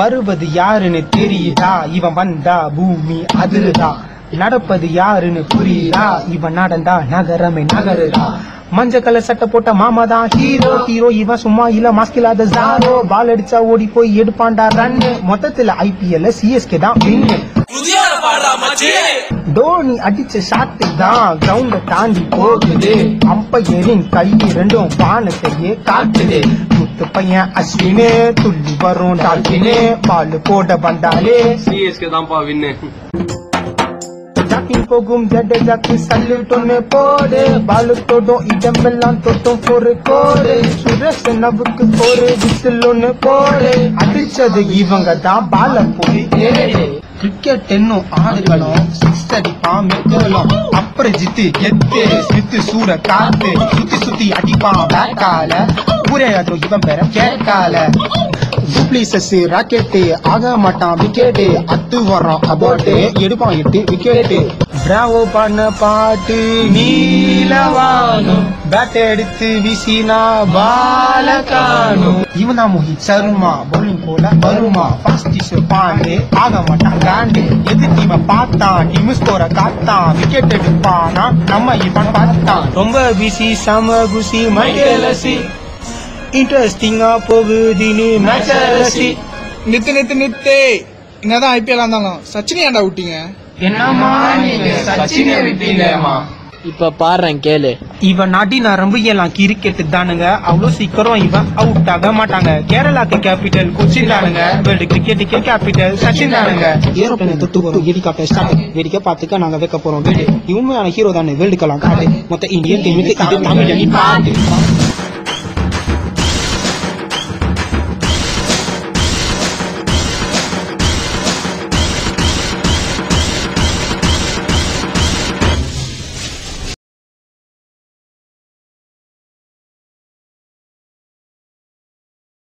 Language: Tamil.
வருவது யாருன்னு தெரியுதா இவன் வந்தா பூமி அதிருதா நடப்பது யாருன்னு புரியுதா இவன் நடந்தா நகரமே நகருதா மஞ்ச கலர் சட்டை போட்ட மாமா தான் ஹீரோ இவன் சும்மா இல்ல மாஸ்க் இல்லாத ஜாரோ பால் அடிச்சா ஓடி போய் எடுப்பான்டா ரன்னு மொத்தத்துல ஐபிஎல் சிஎஸ்கே தான் வின்னு டோனி அடிச்ச ஷாட்டு தான் கிரவுண்ட தாண்டி போகுது அம்பையரின் கை ரெண்டும் வானத்தையே காட்டுது முத்து பையன் அஸ்வினு துள்ளி வரும் டால்பினு பால் போட வந்தாலே சிஎஸ்கே தான்ப்பா வின்னு ஜாக்கிங் போகும் ஜடேஜாக்கு சல்யூட் ஒன்னு போடு பாலு தொடும் இடமெல்லாம் தொட்டும் ஒரு கோடு சுரேஷ் நவுக்கு ஒரு விசில் ஒன்னு போடு அடிச்சது இவங்க தான் பால போய் தேடு கிரிக்கெட் என்னும் ஆடுகளும் சிக்ஸ் அடிப்பான் மெக்கலும் அப்புறம் ஜித்து எத்து ஸ்மித்து சூட காத்து சுத்தி அடிப்பான் பேக்கால ஊரே அதுவும் இவன் பேர கேட்கால டூப்ளிசஸ் ராக்கெட்டு ஆக மாட்டான் விக்கெட்டு அத்து வர்றான் அபாட்டு எடுப்பான் 8 விக்கெட்டு பிராவோ பண்ண பாட்டு நீலவானும் பேட் எடுத்து வீசினா பால காணும் இவன் தான் மோஹித் சர்மா பவுலிங் போல வருமா ஃபாஸ்டிஸ் பாண்டு ஆக மாட்டான் காண்டு எது டீமை பார்த்தான் டீம் ஸ்கோரை காத்தான் விக்கெட் எடுப்பானா நம்ம இவன் பார்த்தான் ரொம்ப பிசி சம குசி மைக்கேலசி இன்ட்ரெஸ்டிங்கா போகுது நீ மேட்ச் நித்து என்னதான் ஐபிஎல் இருந்தாலும் சச்சின் ஏன்டா விட்டீங்க என்னமா நீங்க சச்சினை விட்டீங்கம்மா இப்ப பாடுறேன் கேளு இவன் நாட்டி நரம்பு எல்லாம் கிரிக்கெட் தானுங்க அவ்வளவு சீக்கிரம் இவன் அவுட் ஆக மாட்டாங்க கேரளாக்கு கேபிட்டல் கொச்சின் தானுங்க வேர்ல்டு கிரிக்கெட்டுக்கு கேபிட்டல் சச்சின் தானுங்க ஏரோப்ளேன் தொட்டு வரும் ஹெலிகாப்டர் ஸ்டார்ட் வேடிக்கை பார்த்துக்க நாங்க வைக்க போறோம் வீடு இவங்க ஹீரோ தானே வேர்ல்டு கலாம் காடு மொத்த இந்தியன் டீமுக்கு இது தமிழ் பாட்டு